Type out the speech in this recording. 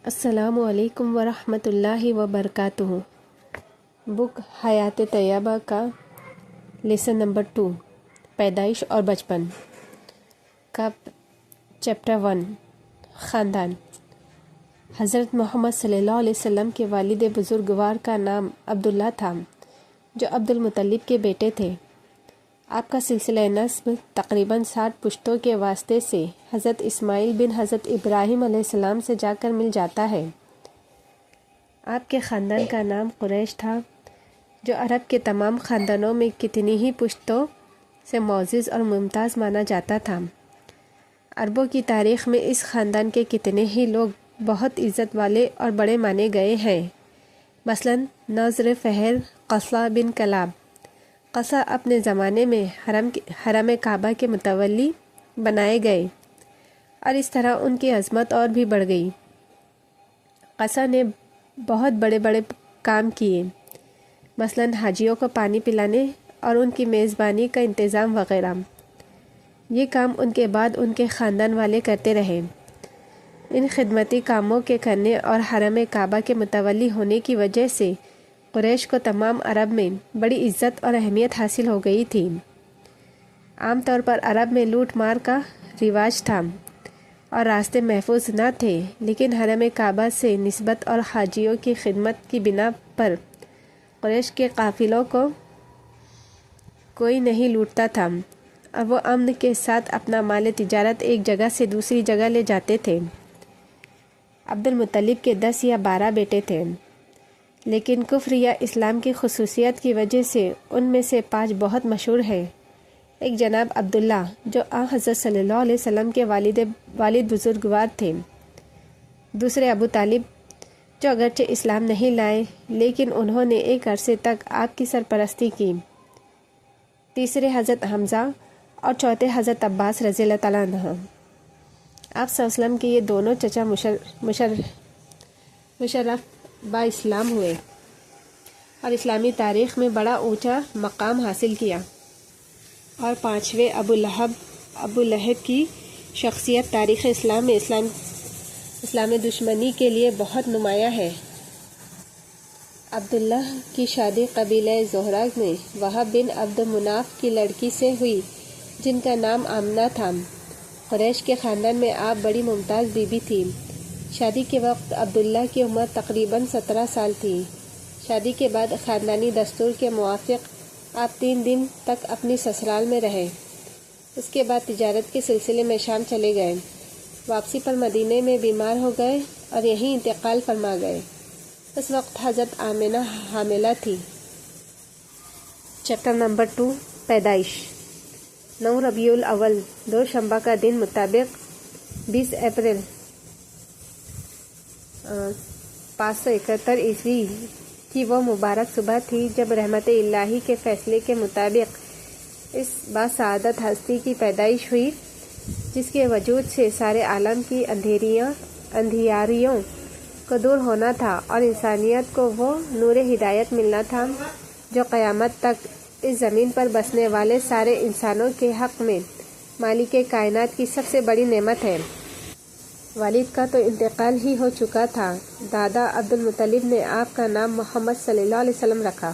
السلام علیکم ورحمۃ اللہ وبرکاتہ۔ بک حیات طیبہ کا لیسن نمبر 2 پیدائش اور بچپن کا چیپٹر 1 خاندان۔ حضرت محمد صلی اللہ علیہ وسلم کے والد بزرگوار کا نام عبداللہ تھا، جو عبد المطلب کے بیٹے تھے۔ آپ کا سلسلہ نسب تقریباً 60 پشتوں کے واسطے سے حضرت اسماعیل بن حضرت ابراہیم علیہ السلام سے جا کر مل جاتا ہے۔ آپ کے خاندان کا نام قریش تھا، جو عرب کے تمام خاندانوں میں کتنی ہی پشتوں سے معزز اور ممتاز مانا جاتا تھا۔ عربوں کی تاریخ میں اس خاندان کے کتنے ہی لوگ بہت عزت والے اور بڑے مانے گئے ہیں، مثلاً نضر فہر قصہ بن کلاب۔ قصہ اپنے زمانے میں حرم کعبہ کے متولی بنائے گئے اور اس طرح ان کی عظمت اور بھی بڑھ گئی۔ قصہ نے بہت بڑے بڑے کام کیے، مثلاً حاجیوں کو پانی پلانے اور ان کی میزبانی کا انتظام وغیرہ۔ یہ کام ان کے بعد ان کے خاندان والے کرتے رہے۔ ان خدمتی کاموں کے کرنے اور حرم کعبہ کے متولی ہونے کی وجہ سے قریش کو تمام عرب میں بڑی عزت اور اہمیت حاصل ہو گئی تھی۔ عام طور پر عرب میں لوٹ مار کا رواج تھا اور راستے محفوظ نہ تھے، لیکن حرم کعبہ سے نسبت اور حاجیوں کی خدمت کی بنا پر قریش کے قافلوں کو کوئی نہیں لوٹتا تھا اور وہ امن کے ساتھ اپنا مال تجارت ایک جگہ سے دوسری جگہ لے جاتے تھے۔ عبد المطلب کے 10 یا 12 بیٹے تھے، لیکن کفر یا اسلام کی خصوصیت کی وجہ سے ان میں سے 5 بہت مشہور ہیں۔ ایک جناب عبداللہ، جو حضرت صلی اللہ علیہ وسلم کے والد بزرگوار تھے۔ دوسرے ابو طالب، جو اگرچہ اسلام نہیں لائے لیکن انہوں نے ایک عرصے تک آپ کی سرپرستی کی۔ تیسرے حضرت حمزہ اور چوتھے حضرت عباس رضی اللہ تعالیٰ عنہ۔ آپ صلی اللہ علیہ وسلم کے یہ دونوں چچا مشرف با اسلام ہوئے اور اسلامی تاریخ میں بڑا اونچا مقام حاصل کیا۔ اور 5ویں ابو لہب کی شخصیت تاریخ اسلام میں اسلام دشمنی کے لیے بہت نمایاں ہے۔ عبداللہ کی شادی قبیلہ زہرہ میں وہب بن عبد مناف کی لڑکی سے ہوئی، جن کا نام آمنہ تھا۔ قریش کے خاندان میں آپ بڑی ممتاز بیوی تھی۔ شادی کے وقت عبداللہ کی عمر تقریباً 17 سال تھی۔ شادی کے بعد خاندانی دستور کے موافق آپ 3 دن تک اپنی سسرال میں رہے۔ اس کے بعد تجارت کے سلسلے میں شام چلے گئے۔ واپسی پر مدینے میں بیمار ہو گئے اور یہیں انتقال فرما گئے۔ اس وقت حضرت آمنہ حاملہ تھی۔ چیپٹر نمبر 2 پیدائش۔ 9 ربیع الاول دوشنبہ کا دن مطابق 20 اپریل 571 عیسوی کی وہ مبارک صبح تھی جب رحمت الہی کے فیصلے کے مطابق اس باسعادت ہستی کی پیدائش ہوئی، جس کے وجود سے سارے عالم کی اندھیاریوں کو دور ہونا تھا اور انسانیت کو وہ نور ہدایت ملنا تھا جو قیامت تک اس زمین پر بسنے والے سارے انسانوں کے حق میں مالک کائنات کی سب سے بڑی نعمت ہے۔ والد کا تو انتقال ہی ہو چکا تھا۔ دادا عبد المطلب نے آپ کا نام محمد صلی اللہ علیہ وسلم رکھا۔